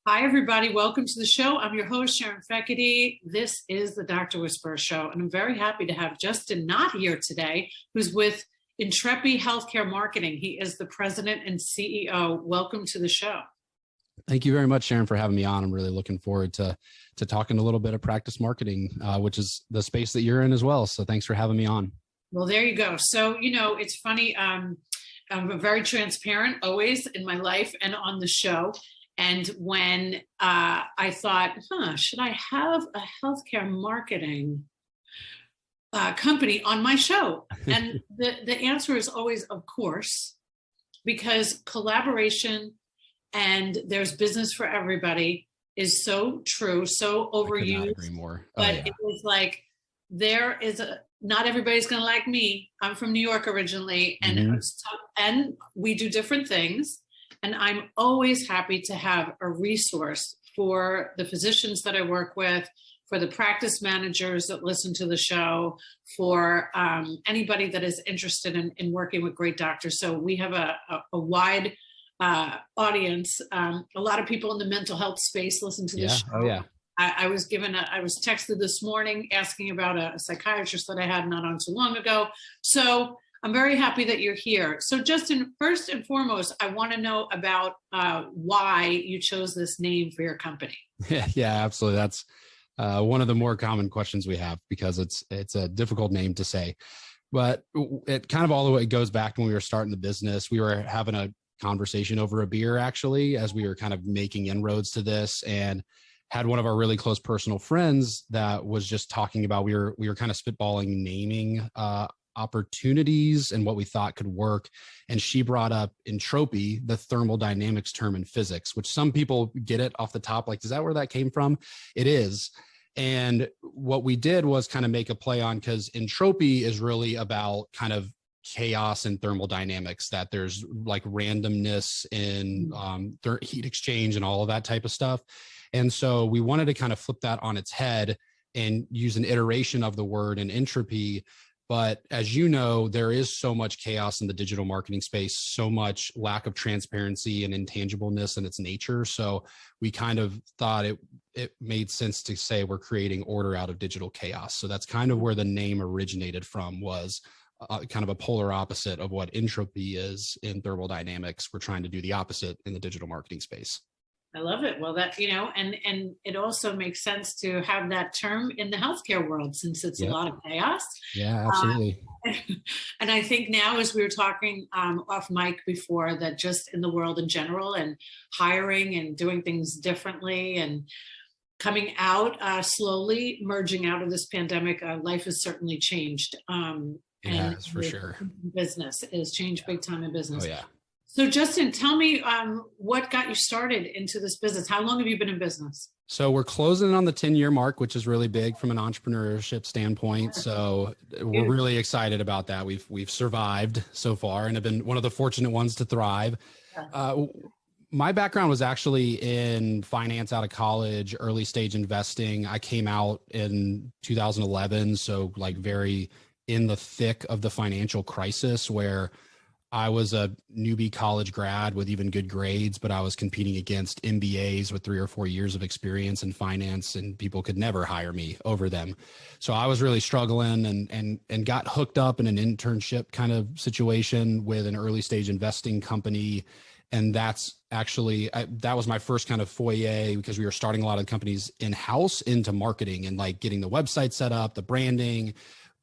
Hi, everybody. Welcome to the show. I'm your host, Sharon Feckety. This is the Dr. Whisperer Show, and I'm very happy to have Justin Knott here today, who's with Intrepy Healthcare Marketing. He is the president and CEO. Welcome to the show. Thank you very much, Sharon, for having me on. I'm really looking forward to talking a little bit of practice marketing, which is the space that you're in as well. So thanks for having me on. Well, there you go. So, it's funny. I'm very transparent always in my life and on the show. And when I thought, should I have a healthcare marketing company on my show? And the answer is always, of course, because collaboration and there's business for everybody is so true, so overused. I could not agree more. But it was like, not everybody's going to like me. I'm from New York originally, and it was tough, and we do different things. And I'm always happy to have a resource for the physicians that I work with, for the practice managers that listen to the show, for anybody that is interested in working with great doctors. So we have a wide audience. A lot of people in the mental health space listen to the show. Oh, yeah. I was texted this morning asking about a psychiatrist that I had not on so long ago. So I'm very happy that you're here. So Justin, first and foremost, I want to know about why you chose this name for your company. Yeah, absolutely. That's one of the more common questions we have because it's a difficult name to say. But it kind of all the way goes back to when we were starting the business. We were having a conversation over a beer, actually, as we were kind of making inroads to this, and had one of our really close personal friends that was just talking about, we were kind of spitballing naming opportunities and what we thought could work. And she brought up entropy, the thermodynamics term in physics, which some people get it off the top. Like, is that where that came from? It is. And what we did was kind of make a play on, because entropy is really about kind of chaos and thermodynamics, that there's like randomness in heat exchange and all of that type of stuff. And so we wanted to kind of flip that on its head and use an iteration of the word in entropy. But as you know, there is so much chaos in the digital marketing space, so much lack of transparency and intangibleness in its nature. So we kind of thought it made sense to say we're creating order out of digital chaos. So that's kind of where the name originated from, was kind of a polar opposite of what entropy is in thermodynamics. We're trying to do the opposite in the digital marketing space. I love it. Well, that, and it also makes sense to have that term in the healthcare world, since it's a lot of chaos. Yeah, absolutely. And I think now, as we were talking off mic before, that just in the world in general, and hiring and doing things differently and coming out slowly, merging out of this pandemic, life has certainly changed. And for sure. Business has changed big time in business. Oh, yeah. So Justin, tell me what got you started into this business? How long have you been in business? So we're closing on the 10-year mark, which is really big from an entrepreneurship standpoint. So we're really excited about that. We've survived so far and have been one of the fortunate ones to thrive. My background was actually in finance out of college, early stage investing. I came out in 2011. So like very in the thick of the financial crisis, where I was a newbie college grad with even good grades, but I was competing against MBAs with 3 or 4 years of experience in finance, and people could never hire me over them. So I was really struggling and got hooked up in an internship kind of situation with an early stage investing company. And that's actually, that was my first kind of foyer, because we were starting a lot of companies in-house into marketing and like getting the website set up, the branding.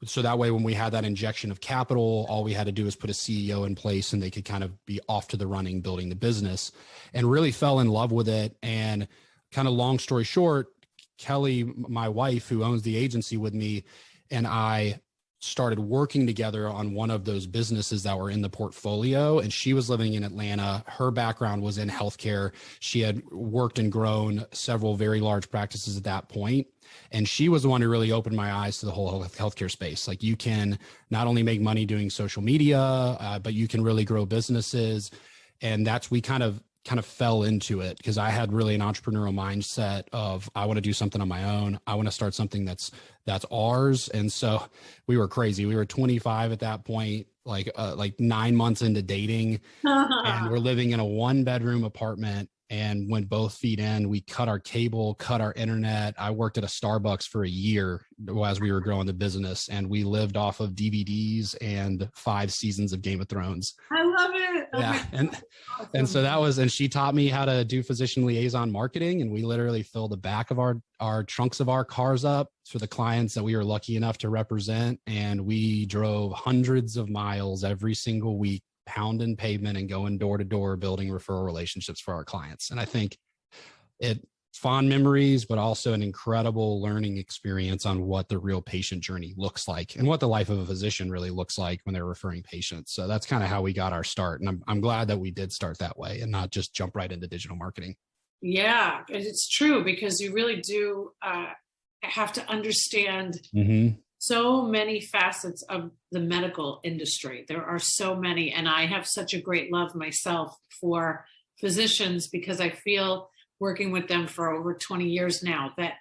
So that way, when we had that injection of capital, all we had to do was put a CEO in place and they could kind of be off to the running, building the business, and really fell in love with it. And kind of long story short, Kelly, my wife, who owns the agency with me, and I started working together on one of those businesses that were in the portfolio. And she was living in Atlanta. Her background was in healthcare. She had worked and grown several very large practices at that point. And she was the one who really opened my eyes to the whole healthcare space. Like, you can not only make money doing social media, but you can really grow businesses. And we kind of fell into it, because I had really an entrepreneurial mindset of, I want to do something on my own. I want to start something that's ours. And so we were crazy. We were 25 at that point, like 9 months into dating, and we're living in a 1-bedroom apartment and went both feet in. We cut our cable, cut our internet. I worked at a Starbucks for a year as we were growing the business, and we lived off of DVDs and 5 seasons of Game of Thrones. I love it. Yeah. And so that was, and she taught me how to do physician liaison marketing. And we literally filled the back of our trunks of our cars up for the clients that we were lucky enough to represent. And we drove hundreds of miles every single week, pounding pavement and going door to door, building referral relationships for our clients. And I think it fond memories, but also an incredible learning experience on what the real patient journey looks like and what the life of a physician really looks like when they're referring patients. So that's kind of how we got our start. And I'm glad that we did start that way and not just jump right into digital marketing. Yeah, it's true, because you really do have to understand so many facets of the medical industry. There are so many, and I have such a great love myself for physicians, because I feel, working with them for over 20 years now, that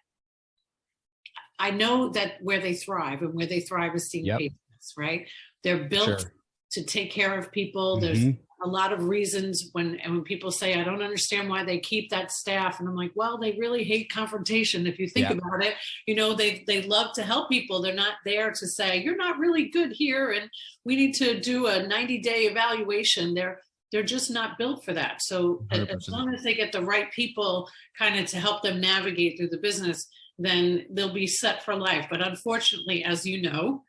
I know that where they thrive, and where they thrive is seeing patients, right? They're built to take care of people. There's a lot of reasons when people say, I don't understand why they keep that staff. And I'm like, well, they really hate confrontation. If you think about it, they love to help people. They're not there to say, you're not really good here, and we need to do a 90-day evaluation. They're just not built for that. So 100%. As long as they get the right people kind of to help them navigate through the business, then they'll be set for life. But unfortunately, as you know,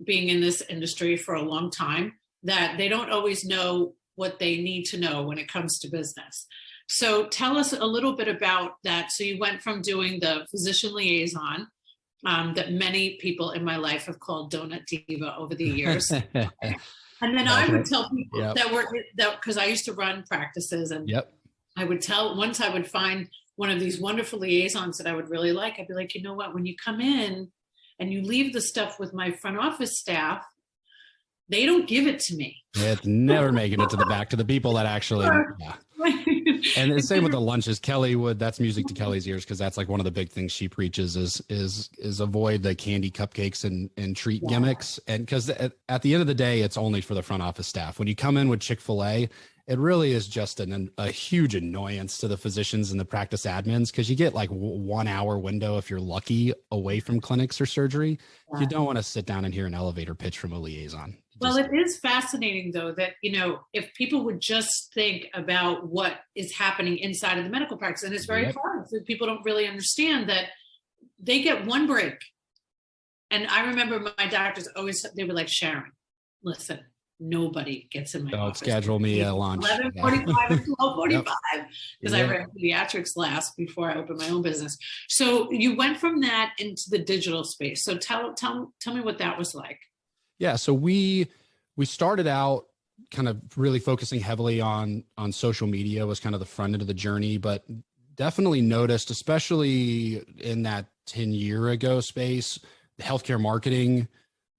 being in this industry for a long time, that they don't always know what they need to know when it comes to business. So tell us a little bit about that. So you went from doing the physician liaison, that many people in my life have called Donut Diva over the years. And then I would tell people because I used to run practices, and I would once I would find one of these wonderful liaisons that I would really like, I'd be like, you know what, when you come in and you leave the stuff with my front office staff, they don't give it to me. It's never making it to the back to the people that actually, And the same with the lunches. Kelly that's music to Kelly's ears, because that's like one of the big things she preaches is avoid the candy cupcakes and treat gimmicks. And because at the end of the day, it's only for the front office staff. When you come in with Chick-fil-A, it really is just a huge annoyance to the physicians and the practice admins, because you get like 1 hour window, if you're lucky, away from clinics or surgery. You don't want to sit down and hear an elevator pitch from a liaison. Well, it is fascinating, though, that, if people would just think about what is happening inside of the medical practice, and it's very hard. So people don't really understand that they get one break. And I remember my doctors they were like, Sharon, listen, nobody gets in my office. Don't schedule me a lunch. 11:45 and 12:45, because I ran pediatrics last before I opened my own business. So you went from that into the digital space. So tell me what that was like. Yeah. So we started out kind of really focusing heavily on social media was kind of the front end of the journey, but definitely noticed, especially in that 10-year ago space, healthcare marketing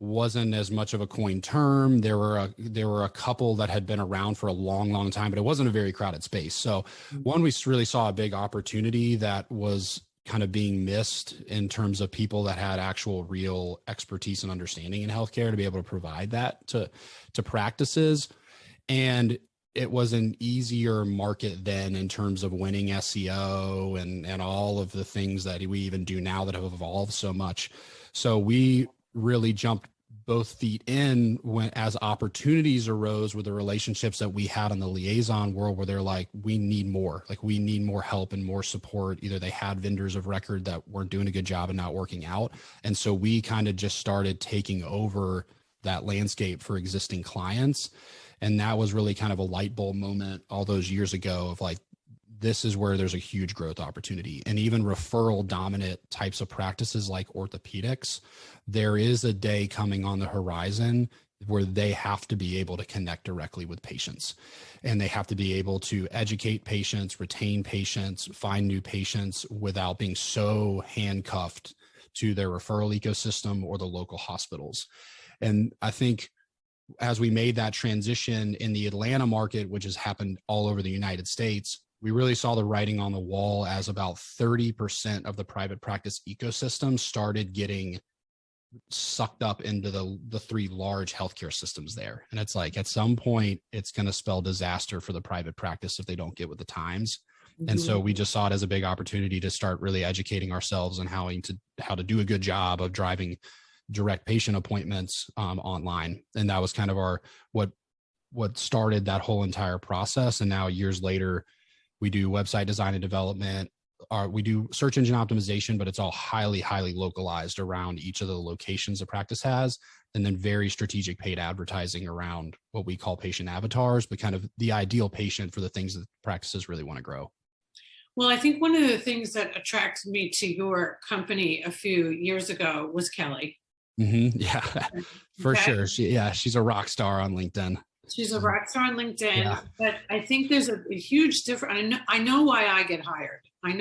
wasn't as much of a coined term. There were a couple that had been around for a long, long time, but it wasn't a very crowded space. So one, we really saw a big opportunity that was kind of being missed in terms of people that had actual real expertise and understanding in healthcare to be able to provide that to practices. And it was an easier market then in terms of winning SEO and all of the things that we even do now that have evolved so much. So we really jumped both feet in as opportunities arose with the relationships that we had in the liaison world, where they're like, we need more help and more support. Either they had vendors of record that weren't doing a good job and not working out. And so we kind of just started taking over that landscape for existing clients. And that was really kind of a light bulb moment all those years ago of like, this is where there's a huge growth opportunity. And even referral dominant types of practices like orthopedics, there is a day coming on the horizon where they have to be able to connect directly with patients, and they have to be able to educate patients, retain patients, find new patients without being so handcuffed to their referral ecosystem or the local hospitals. And I think as we made that transition in the Atlanta market, which has happened all over the United States, we really saw the writing on the wall as about 30% of the private practice ecosystem started getting sucked up into the 3 large healthcare systems there. And it's like, at some point, it's going to spell disaster for the private practice if they don't get with the times. And so we just saw it as a big opportunity to start really educating ourselves on how to do a good job of driving direct patient appointments online. And that was kind of what started that whole entire process. And now years later, we do website design and development. We do search engine optimization, but it's all highly, highly localized around each of the locations the practice has. And then very strategic paid advertising around what we call patient avatars, but kind of the ideal patient for the things that practices really want to grow. Well, I think one of the things that attracted me to your company a few years ago was Kelly. Mm-hmm. Yeah, for sure. She's a rock star on LinkedIn. She's a rock star on LinkedIn, Yeah. but I think there's a huge difference. I know why I get hired. I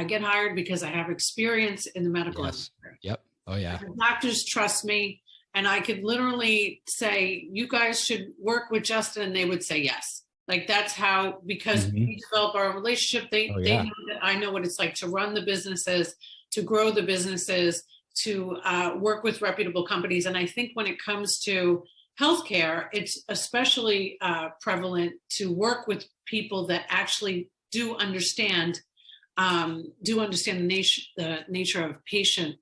get hired because I have experience in the medical industry. Yep. Oh yeah. The doctors trust me, and I could literally say, you guys should work with Justin, and they would say yes. Like that's how, because we develop our relationship, they know that I know what it's like to run the businesses, to grow the businesses, to work with reputable companies. And I think when it comes to healthcare, it's especially prevalent to work with people that actually do understand the nature of patient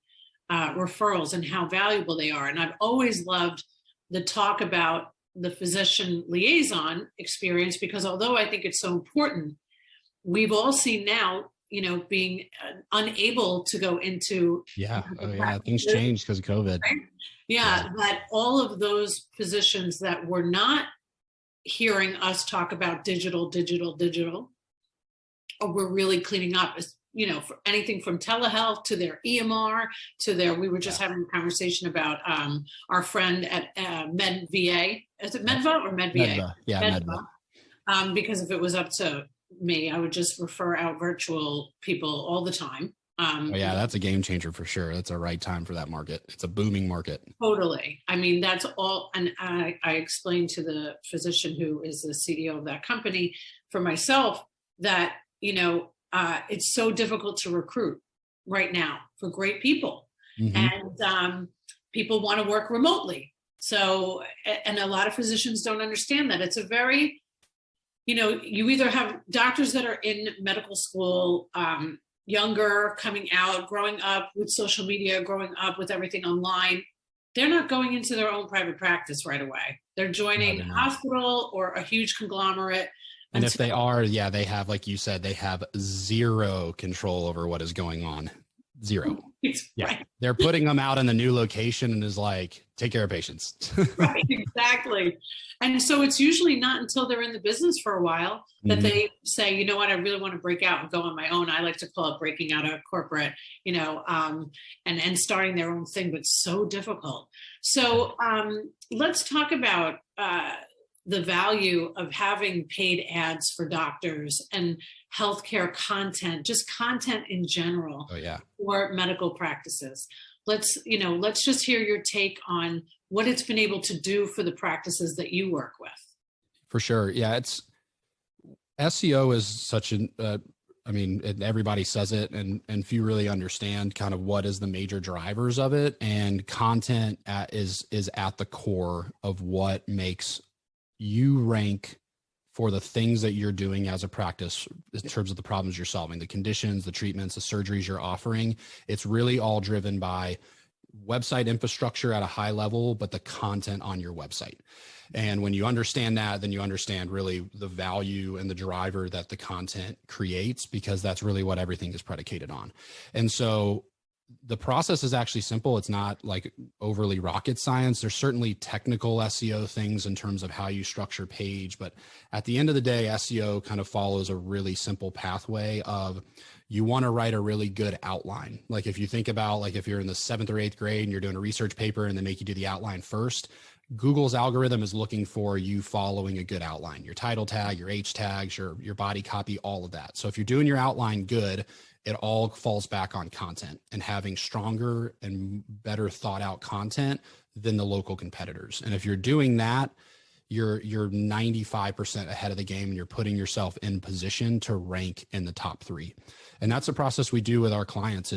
referrals and how valuable they are. And I've always loved the talk about the physician liaison experience, because although I think it's so important, we've all seen now, being unable to go into. Things changed because of COVID. Right? That all of those physicians that were not hearing us talk about digital, or we're really cleaning up, for anything from telehealth to their EMR to we were just having a conversation about our friend at MedVA. Is it Medva or MedVA? Medva. Yeah, Medva. Because if it was up to me, I would just refer out virtual people all the time. That's a game changer for sure. That's a right time for that market. It's a booming market. Totally. I mean, that's all. And I explained to the physician who is the CEO of that company, for myself, that, it's so difficult to recruit right now for great people. And people want to work remotely. So, and a lot of physicians don't understand that. It's a very, you either have doctors that are in medical school, younger, coming out, growing up with social media, growing up with everything online. They're not going into their own private practice right away. They're joining a hospital or a huge conglomerate. And if they are, they have, like you said, they have zero control over what is going on. Zero. Right. They're putting them out in the new location and is like, take care of patients. Right, exactly. And so it's usually not until they're in the business for a while that they say, you know what, I really want to break out and go on my own. I like to call it breaking out of corporate, and starting their own thing, but so difficult. So let's talk about the value of having paid ads for doctors and healthcare content, just content in general for medical practices. Let's just hear your take on what it's been able to do for the practices that you work with. For sure. Yeah. It's SEO is such everybody says it and few really understand kind of what is the major drivers of it. And content is at the core of what makes you rank for the things that you're doing as a practice in terms of the problems you're solving, the conditions, the treatments, the surgeries you're offering. It's really all driven by website infrastructure at a high level, but the content on your website. And when you understand that, then you understand really the value and the driver that the content creates, because that's really what everything is predicated on. And so the process is actually simple. It's not like overly rocket science. There's certainly technical SEO things in terms of how you structure page, but at the end of the day, SEO kind of follows a really simple pathway of you want to write a really good outline. Like if you think about, like if you're in the 7th or 8th grade and you're doing a research paper and they make you do the outline first, Google's algorithm is looking for you following a good outline, your title tag, your H tags, your body copy, all of that. So if you're doing your outline good, it all falls back on content and having stronger and better thought out content than the local competitors. And if you're doing that, you're 95% ahead of the game and you're putting yourself in position to rank in the top 3. And that's a process we do with our clients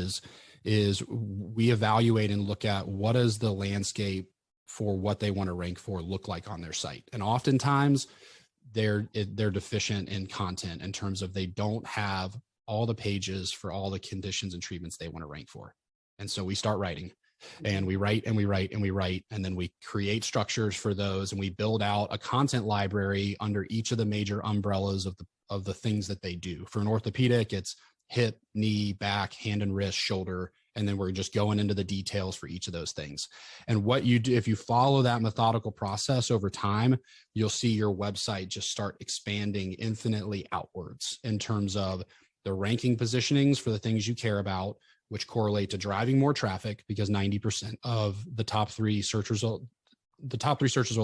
is we evaluate and look at what is the landscape for what they want to rank for look like on their site. And oftentimes they're deficient in content in terms of they don't have all the pages for all the conditions and treatments they want to rank for. And so we start writing. And we write and we write and we write, and then we create structures for those, and we build out a content library under each of the major umbrellas of the things that they do. For an orthopedic, it's hip, knee, back, hand and wrist, shoulder, and then we're just going into the details for each of those things. And what you do, if you follow that methodical process over time, you'll see your website just start expanding infinitely outwards in terms of the ranking positionings for the things you care about, which correlate to driving more traffic, because 90% of the top three search results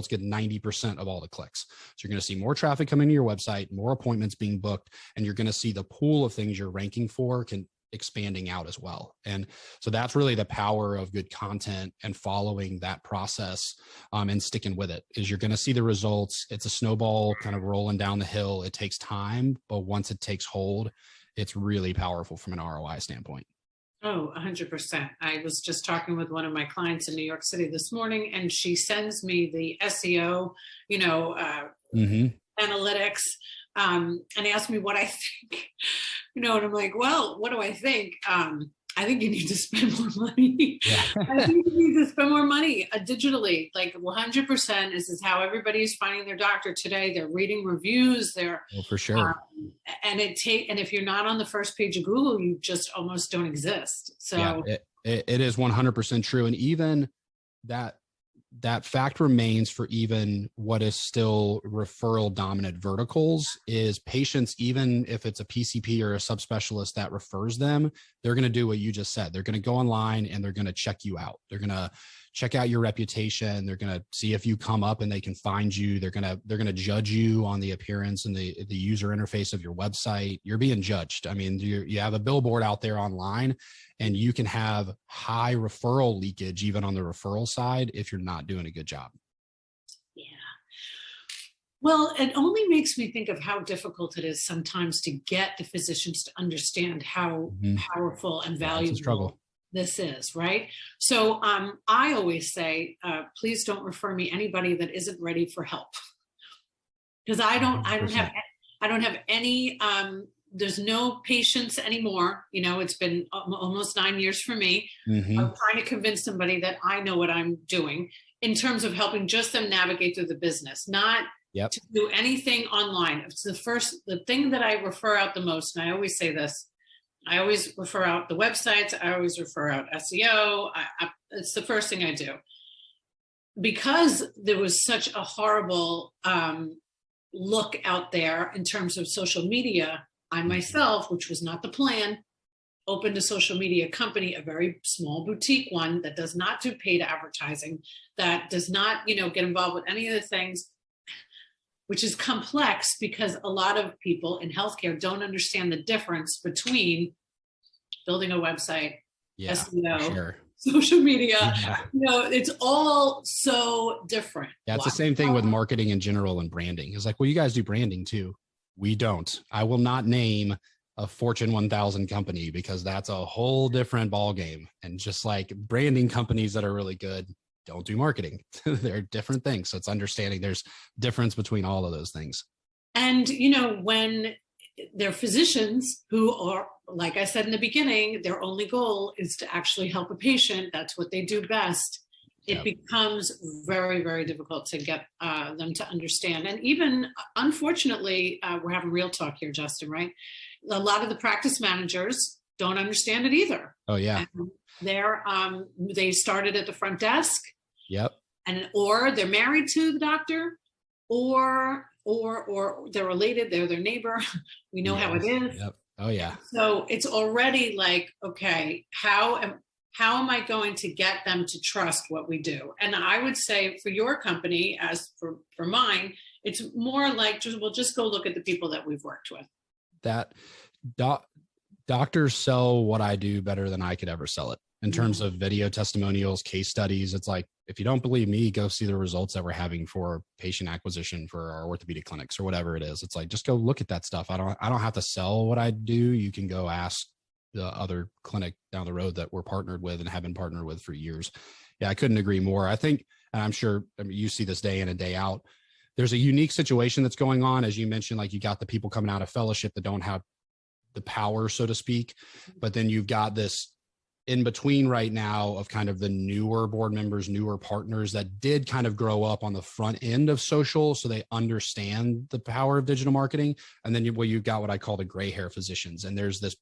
get 90% of all the clicks. So you're going to see more traffic coming to your website, more appointments being booked, and you're going to see the pool of things you're ranking for expanding out as well. And so that's really the power of good content and following that process and sticking with it. Is you're going to see the results. It's a snowball kind of rolling down the hill. It takes time, but once it takes hold, it's really powerful from an ROI standpoint. Oh, 100%. I was just talking with one of my clients in New York City this morning, and she sends me the SEO, analytics, and asked me what I think, and I'm like, well, what do I think? I think you need to spend more money. Yeah. I think you need to spend more money digitally. Like 100%. This is how everybody's finding their doctor today. They're reading reviews. For sure. And if you're not on the first page of Google, you just almost don't exist. So yeah, it is 100% true. And even that fact remains for even what is still referral dominant verticals is patients, even if it's a PCP or a subspecialist that refers them, they're going to do what you just said. They're going to go online and they're going to check you out. They're going to check out your reputation. They're going to see if you come up and they can find you. They're going to judge you on the appearance and the user interface of your website. You're being judged. I mean, you have a billboard out there online, and you can have high referral leakage even on the referral side if you're not doing a good job. Yeah. Well, it only makes me think of how difficult it is sometimes to get the physicians to understand how powerful and valuable this is, right? So I always say, please don't refer me anybody that isn't ready for help, because I don't have any. There's no patience anymore. It's been almost 9 years for me. I'm trying to convince somebody that I know what I'm doing in terms of helping just them navigate through the business, not to do anything online. It's the thing that I refer out the most. And I always say this, I always refer out the websites. I always refer out SEO. It's the first thing I do, because there was such a horrible look out there in terms of social media. I myself, which was not the plan, opened a social media company, a very small boutique one that does not do paid advertising, that does not, get involved with any of the things, which is complex because a lot of people in healthcare don't understand the difference between building a website, SEO, social media. It's all so different. Yeah, it's the same thing with marketing in general and branding. It's like, well, you guys do branding too. We don't. I will not name a Fortune 1000 company because that's a whole different ballgame. And just like branding companies that are really good don't do marketing. They're different things. So it's understanding there's difference between all of those things. And, when they're physicians who are, like I said in the beginning, their only goal is to actually help a patient. That's what they do best. It becomes very, very difficult to get them to understand. And even, unfortunately, we're having real talk here, Justin, right? A lot of the practice managers don't understand it either. Oh, yeah. And they started at the front desk. Yep. Or they're married to the doctor, or they're related, they're their neighbor. We know how it is. Yep. Oh, yeah. So it's already like, okay, how am I going to get them to trust what we do? And I would say for your company, as for mine, it's more like just go look at the people that we've worked with. That doctors sell what I do better than I could ever sell it in terms of video testimonials, case studies. It's like, if you don't believe me, go see the results that we're having for patient acquisition for our orthopedic clinics or whatever it is. It's like, just go look at that stuff. I don't have to sell what I do. You can go ask the other clinic down the road that we're partnered with and have been partnered with for years. Yeah, I couldn't agree more. I think, and I'm sure you see this day in and day out, there's a unique situation that's going on. As you mentioned, like you got the people coming out of fellowship that don't have the power, so to speak, but then you've got this in between right now of kind of the newer board members, newer partners that did kind of grow up on the front end of social. So they understand the power of digital marketing. And then you've got what I call the gray hair physicians. And there's this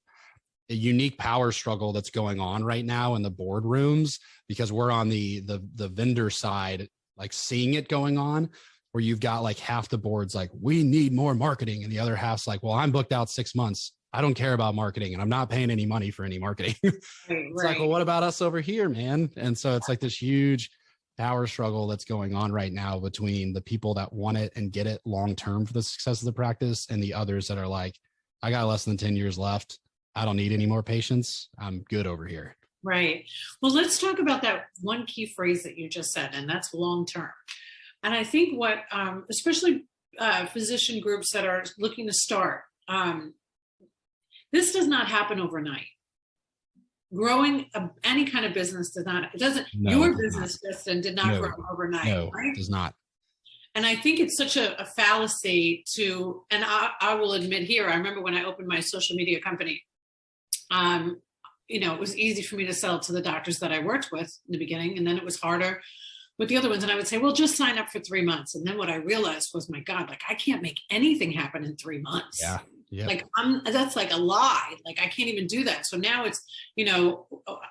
a unique power struggle that's going on right now in the boardrooms, because we're on the vendor side, like seeing it going on, where you've got like half the boards like, we need more marketing. And the other half's like, well, I'm booked out 6 months. I don't care about marketing and I'm not paying any money for any marketing. It's like, well, what about us over here, man? And so it's like this huge power struggle that's going on right now between the people that want it and get it long-term for the success of the practice and the others that are like, I got less than 10 years left. I don't need any more patients. I'm good over here. Right. Well, let's talk about that one key phrase that you just said, and that's long-term. And I think what, especially physician groups that are looking to start, this does not happen overnight. Growing any kind of business does not, it doesn't, your business, Justin, did not grow overnight. No, right? It does not. And I think it's such a fallacy to, and I will admit here, I remember when I opened my social media company, it was easy for me to sell to the doctors that I worked with in the beginning. And then it was harder with the other ones. And I would say, well, just sign up for 3 months. And then what I realized was, my God, like I can't make anything happen in 3 months. Yeah. Yep. Like that's like a lie. Like I can't even do that. So now it's,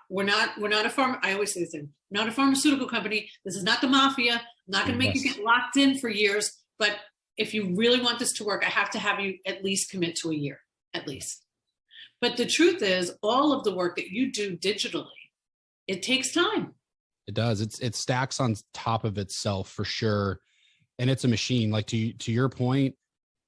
we're not I always say this, not a pharmaceutical company. This is not the mafia. I'm not going to make you get locked in for years. But if you really want this to work, I have to have you at least commit to a year, at least. But the truth is, all of the work that you do digitally, it takes time. It does. It stacks on top of itself for sure. And it's a machine. Like to your point,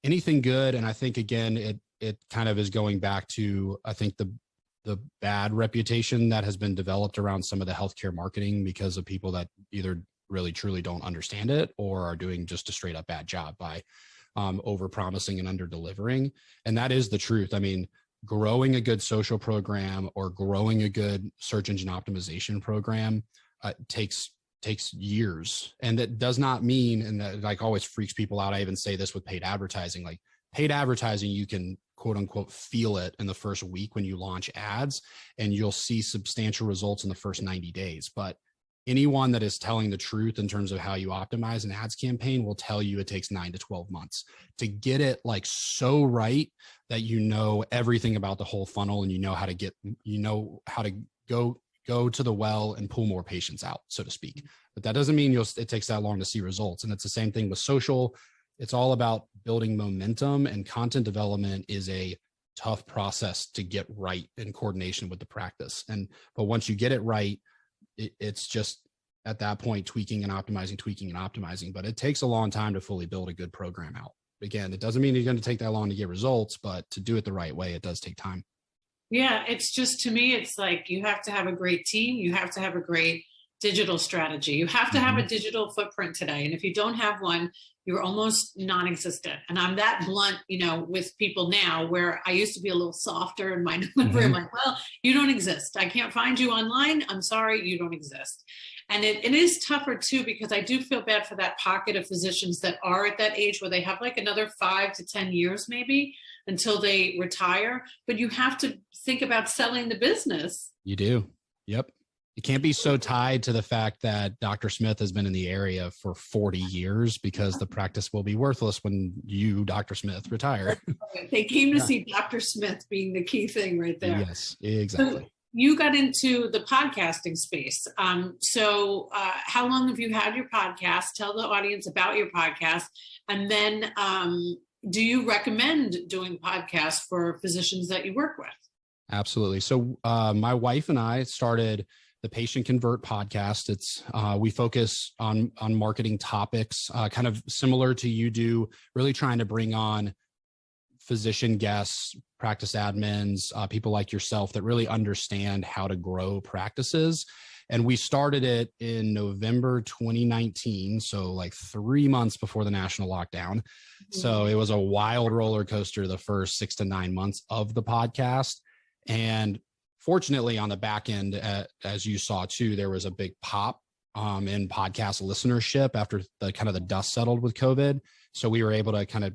anything good. And I think, again, it kind of is going back to, I think the bad reputation that has been developed around some of the healthcare marketing because of people that either really truly don't understand it or are doing just a straight up bad job by over promising and under delivering. And that is the truth. I mean, growing a good social program or growing a good search engine optimization program takes years. And that does not mean, and that like always freaks people out. I even say this with paid advertising, like paid advertising, you can quote unquote feel it in the first week when you launch ads and you'll see substantial results in the first 90 days. But anyone that is telling the truth in terms of how you optimize an ads campaign will tell you it takes 9 to 12 months to get it like so right that you know everything about the whole funnel and you know how to go to the well and pull more patients out, so to speak. But that doesn't mean it takes that long to see results. And it's the same thing with social. It's all about building momentum, and content development is a tough process to get right in coordination with the practice. But once you get it right, it's just at that point tweaking and optimizing. But it takes a long time to fully build a good program out. Again, it doesn't mean you're going to take that long to get results, but to do it the right way, it does take time. Yeah, it's just, to me, it's like you have to have a great team. You have to have a great digital strategy. You have to have a digital footprint today. And if you don't have one, you're almost non-existent. And I'm that blunt, with people now, where I used to be a little softer in my delivery. I'm like, well, you don't exist. I can't find you online. I'm sorry, you don't exist. And it is tougher too, because I do feel bad for that pocket of physicians that are at that age where they have like another 5 to 10 years maybe until they retire. But you have to think about selling the business. You do. Yep. You can't be so tied to the fact that Dr. Smith has been in the area for 40 years because the practice will be worthless when you, Dr. Smith, retire. They came to see Dr. Smith being the key thing right there. Yes, exactly. So you got into the podcasting space. So how long have you had your podcast? Tell the audience about your podcast. And then do you recommend doing podcasts for physicians that you work with? Absolutely. So my wife and I started the Patient Convert podcast. It's we focus on marketing topics, kind of similar to you do, really trying to bring on physician guests, practice admins, people like yourself that really understand how to grow practices. And we started it in November 2019, so like 3 months before the national lockdown. So it was a wild roller coaster the first 6 to 9 months of the podcast. And fortunately, on the back end, as you saw too, there was a big pop in podcast listenership after the kind of the dust settled with COVID. So we were able to kind of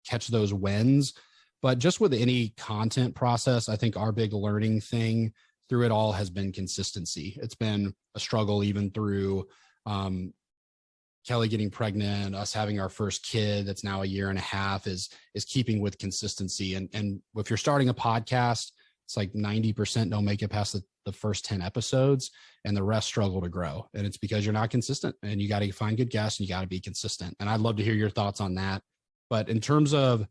catch those wins. But just with any content process, I think our big learning thing through it all has been consistency. It's been a struggle even through Kelly getting pregnant, us having our first kid that's now 1.5 years is keeping with consistency. And if you're starting a podcast, it's like 90% don't make it past the first 10 episodes and the rest struggle to grow. And it's because you're not consistent, and you got to find good guests and you got to be consistent. And I'd love to hear your thoughts on that. But in terms of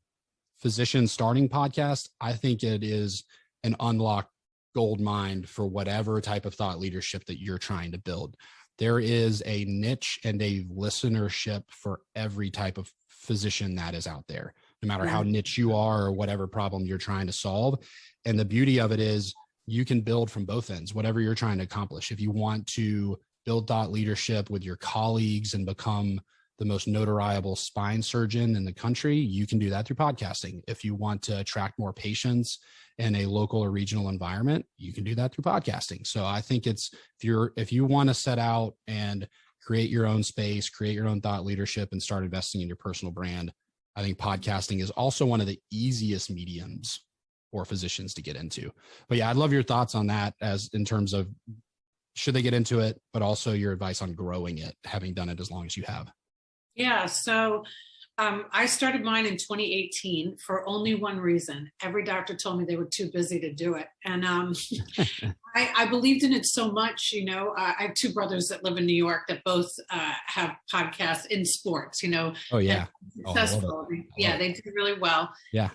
physicians starting podcasts, I think it is an unlocked gold mine for whatever type of thought leadership that you're trying to build. There is a niche and a listenership for every type of physician that is out there, no matter how niche you are or whatever problem you're trying to solve. And the beauty of it is you can build from both ends, whatever you're trying to accomplish. If you want to build thought leadership with your colleagues and become the most notariable spine surgeon in the country, you can do that through podcasting. If you want to attract more patients in a local or regional environment, you can do that through podcasting. So I think if you want to set out and create your own space, create your own thought leadership, and start investing in your personal brand, I think podcasting is also one of the easiest mediums for physicians to get into. But yeah, I'd love your thoughts on that, as in terms of should they get into it, but also your advice on growing it, having done it as long as you have. Yeah. So I started mine in 2018 for only one reason. Every doctor told me they were too busy to do it. And I believed in it so much. I have 2 brothers that live in New York that both have podcasts in sports, Oh yeah. Successful. Yeah, they did really well. Yeah.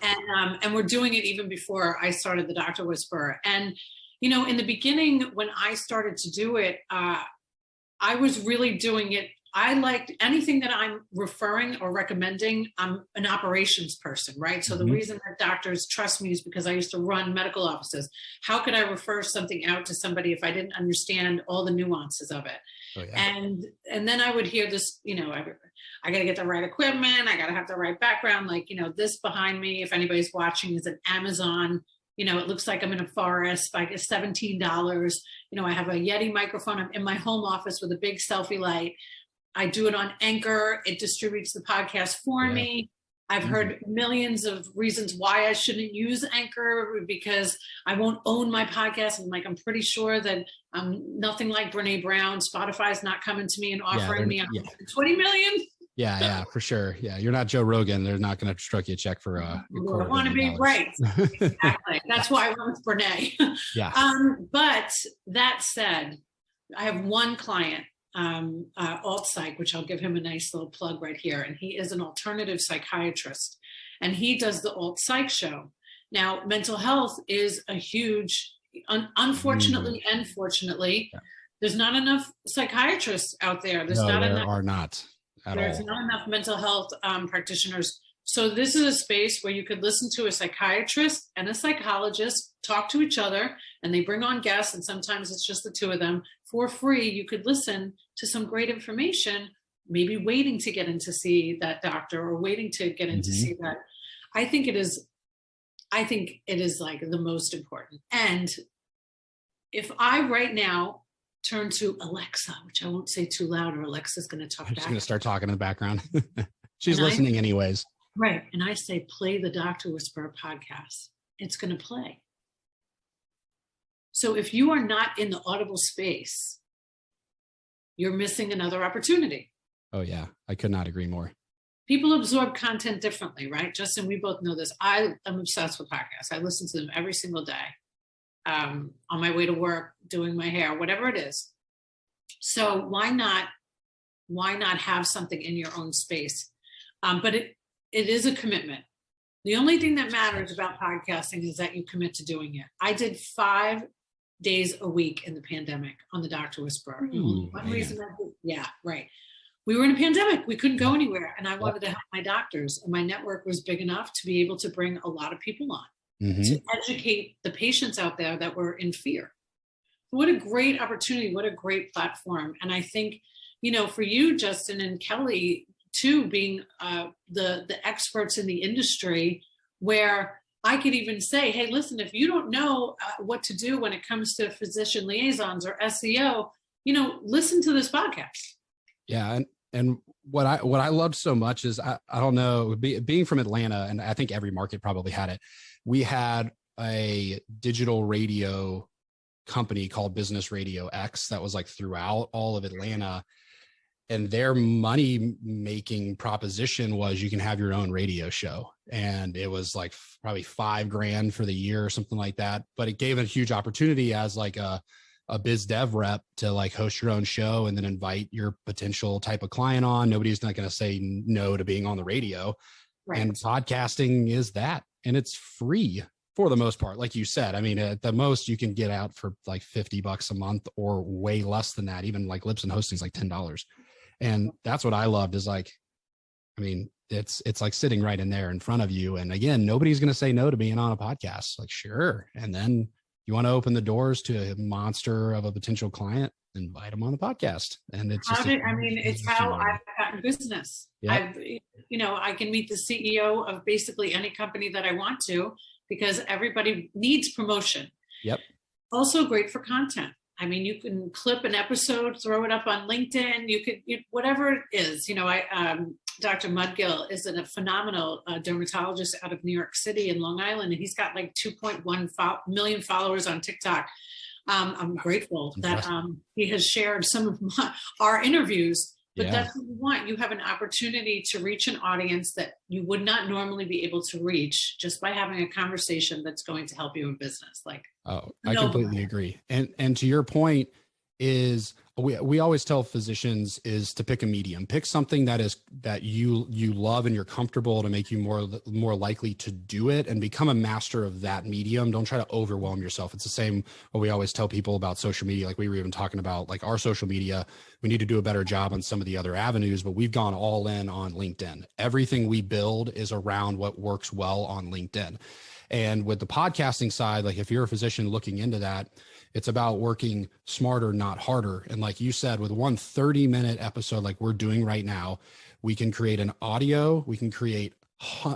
And we're doing it even before I started the Dr. Whisperer. And, in the beginning, when I started to do it, I was really doing it. I liked anything that I'm referring or recommending. I'm an operations person, right? So the reason that doctors trust me is because I used to run medical offices. How could I refer something out to somebody if I didn't understand all the nuances of it? Oh, yeah. And then I would hear this, I got to get the right equipment. I got to have the right background. Like, this behind me, if anybody's watching, is an Amazon. It looks like I'm in a forest. I get $17. I have a Yeti microphone. I'm in my home office with a big selfie light. I do it on Anchor. It distributes the podcast for me. I've heard millions of reasons why I shouldn't use Anchor, because I won't own my podcast. I'm pretty sure that I'm nothing like Brene Brown. Spotify's not coming to me and offering me 20 million. Yeah, for sure. Yeah, you're not Joe Rogan. They're not going to struck you a check for I want to be right. Exactly. That's why I went with Brene. Yeah. But that said, I have one client, Alt Psych, which I'll give him a nice little plug right here. And he is an alternative psychiatrist, and he does the Alt Psych show. Now, mental health is a huge, unfortunately and fortunately, there's not enough psychiatrists out there. There's not enough mental health practitioners. So this is a space where you could listen to a psychiatrist and a psychologist talk to each other, and they bring on guests, and sometimes it's just the 2 of them for free. You could listen to some great information, maybe waiting to get in to see that doctor or waiting to get in to see that. I think it is like the most important. And if I right now turn to Alexa, which I won't say too loud or Alexa's going to talk back. She's going to start talking in the background. She's listening anyways. Right. And I say, play the Dr. Whisperer podcast. It's going to play. So if you are not in the Audible space, you're missing another opportunity. Oh yeah. I could not agree more. People absorb content differently, right? Justin, we both know this. I am obsessed with podcasts. I listen to them every single day. On my way to work, doing my hair, whatever it is. So why not have something in your own space? But it is a commitment. The only thing that matters about podcasting is that you commit to doing it. I did 5 days a week in the pandemic on the Dr. Whisperer. One reason we were in a pandemic. We couldn't go anywhere. And I wanted to help my doctors. And my network was big enough to be able to bring a lot of people on. To educate the patients out there that were in fear. What a great opportunity. What a great platform. And I think, for you, Justin and Kelly, too, being the experts in the industry, where I could even say, hey, listen, if you don't know what to do when it comes to physician liaisons or SEO, listen to this podcast. Yeah. And what I loved so much is I don't know, being from Atlanta, and I think every market probably had it. We had a digital radio company called Business Radio X that was like throughout all of Atlanta. And their money making proposition was you can have your own radio show. And it was like probably $5,000 for the year or something like that. But it gave a huge opportunity as like a biz dev rep to like host your own show and then invite your potential type of client on. Nobody's not going to say no to being on the radio. Right. And podcasting is that. And it's free for the most part. Like you said, I mean, at the most you can get out for like $50 a month or way less than that. Even like Libsyn hosting is like $10. And that's what I loved is like, I mean, it's like sitting right in there in front of you. And again, nobody's going to say no to being on a podcast. Like, sure. And then you want to open the doors to a monster of a potential client, invite them on the podcast. And it's just, it's how I've gotten business. Yep. I can meet the CEO of basically any company that I want to, because everybody needs promotion. Yep. Also great for content. I mean, you can clip an episode, throw it up on LinkedIn. You could, whatever it is. Dr. Mudgill is a phenomenal dermatologist out of New York City and Long Island, and he's got like 2.1 million followers on TikTok. I'm grateful that he has shared some of our interviews. But that's what you want. You have an opportunity to reach an audience that you would not normally be able to reach just by having a conversation that's going to help you in business. I completely agree. And to your point is we always tell physicians is to pick a medium, pick something that you love and you're comfortable to make you more likely to do it and become a master of that medium. Don't try to overwhelm yourself. It's the same what we always tell people about social media. Like we were even talking about like our social media, we need to do a better job on some of the other avenues, but we've gone all in on LinkedIn. Everything we build is around what works well on LinkedIn. And with the podcasting side, like if you're a physician looking into that, it's about working smarter, not harder. And like you said, with one 30-minute episode like we're doing right now, we can create an audio. We can create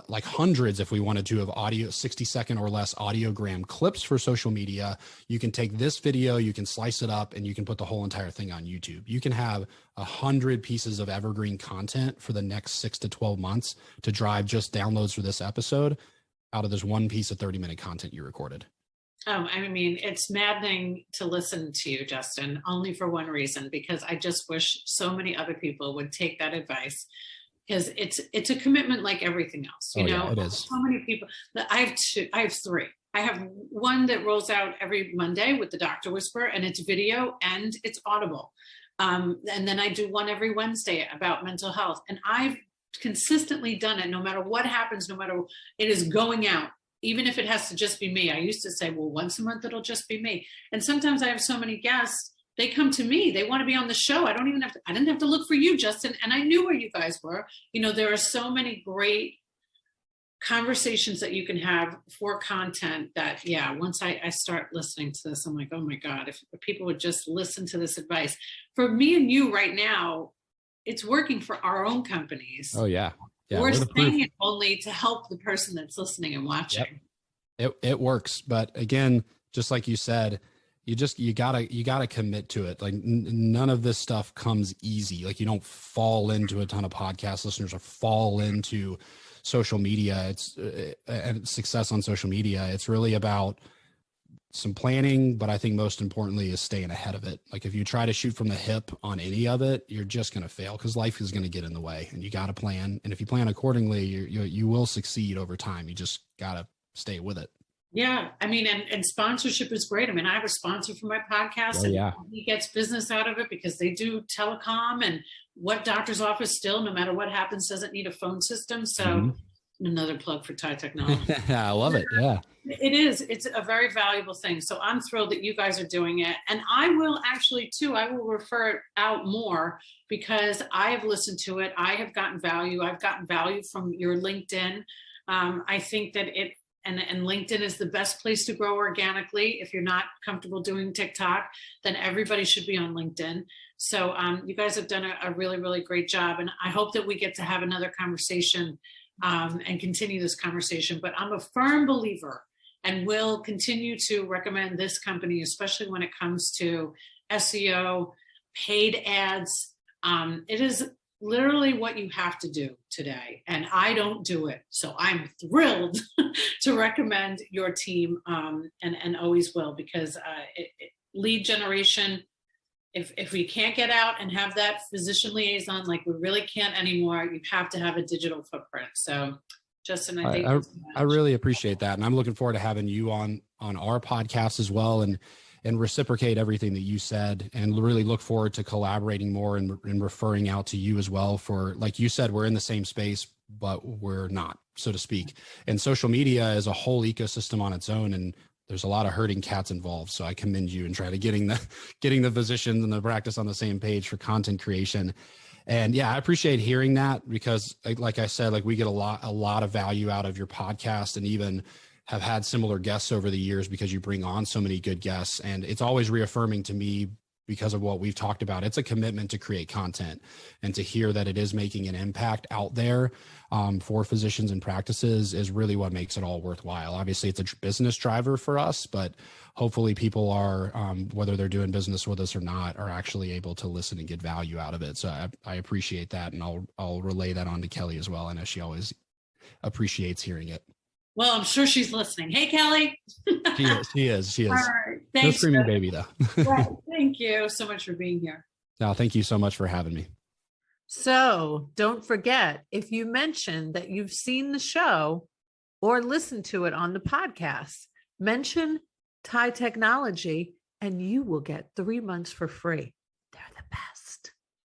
like hundreds, if we wanted to, of audio, 60-second or less audiogram clips for social media. You can take this video, you can slice it up, and you can put the whole entire thing on YouTube. You can have 100 pieces of evergreen content for the next 6 to 12 months to drive just downloads for this episode out of this one piece of 30-minute content you recorded. Oh, I mean, it's maddening to listen to you, Justin, only for one reason, because I just wish so many other people would take that advice, because it's a commitment like everything else. You know, it is. So many people that I have three. I have one that rolls out every Monday with the Doctor Whisperer, and it's video and it's audible. And then I do one every Wednesday about mental health, and I've consistently done it. No matter what happens, it is going out. Even if it has to just be me. I used to say, well, once a month, it'll just be me. And sometimes I have so many guests, they come to me, they want to be on the show. I didn't have to look for you, Justin. And I knew where you guys were. There are so many great conversations that you can have for content that, once I start listening to this, I'm like, oh my God, if people would just listen to this advice. For me and you right now, it's working for our own companies. Oh yeah. Yeah, we're saying it only to help the person that's listening and watching. Yep. It works. But again, just like you said, you gotta commit to it. Like none of this stuff comes easy. Like you don't fall into a ton of podcast listeners or fall into social media. And success on social media. It's really about some planning, but I think most importantly is staying ahead of it. Like if you try to shoot from the hip on any of it, you're just going to fail because life is going to get in the way, and you got to plan. And if you plan accordingly, you will succeed over time. You just got to stay with it. Yeah. I mean, and sponsorship is great. I mean, I have a sponsor for my podcast and he gets business out of it because they do telecom, and what doctor's office still, no matter what happens, doesn't need a phone system. So another plug for Thai Technology. I love it. Yeah. It is. It's a very valuable thing. So I'm thrilled that you guys are doing it. And I will actually too, I will refer it out more because I have listened to it. I have gotten value. I've gotten value from your LinkedIn. I think that and LinkedIn is the best place to grow organically. If you're not comfortable doing TikTok, then everybody should be on LinkedIn. So you guys have done a really, really great job. And I hope that we get to have another conversation and continue this conversation. But I'm a firm believer and will continue to recommend this company, especially when it comes to SEO, paid ads. It is literally what you have to do today. And I don't do it. So I'm thrilled to recommend your team, and always will, because lead generation, if we can't get out and have that physician liaison, like we really can't anymore, you have to have a digital footprint. So Justin, I really appreciate that. And I'm looking forward to having you on our podcast as well, and reciprocate everything that you said, and really look forward to collaborating more and referring out to you as well for, like you said, we're in the same space, but we're not, so to speak. And social media is a whole ecosystem on its own, and there's a lot of herding cats involved. So I commend you and try to getting the physicians and the practice on the same page for content creation. And yeah, I appreciate hearing that, because like I said, like we get a lot of value out of your podcast, and even have had similar guests over the years because you bring on so many good guests. And it's always reaffirming to me, because of what we've talked about. It's a commitment to create content, and to hear that it is making an impact out there for physicians and practices is really what makes it all worthwhile. Obviously, it's a business driver for us, but hopefully people are, whether they're doing business with us or not, are actually able to listen and get value out of it. So I appreciate that. And I'll relay that on to Kelly as well. I know she always appreciates hearing it. Well, I'm sure she's listening. Hey, Kelly. She is. All right. Thanks, no screaming baby, though. Right. Thank you so much for being here. No, thank you so much for having me. So don't forget, if you mention that you've seen the show or listened to it on the podcast, mention Thai Technology and you will get 3 months for free. They're the best.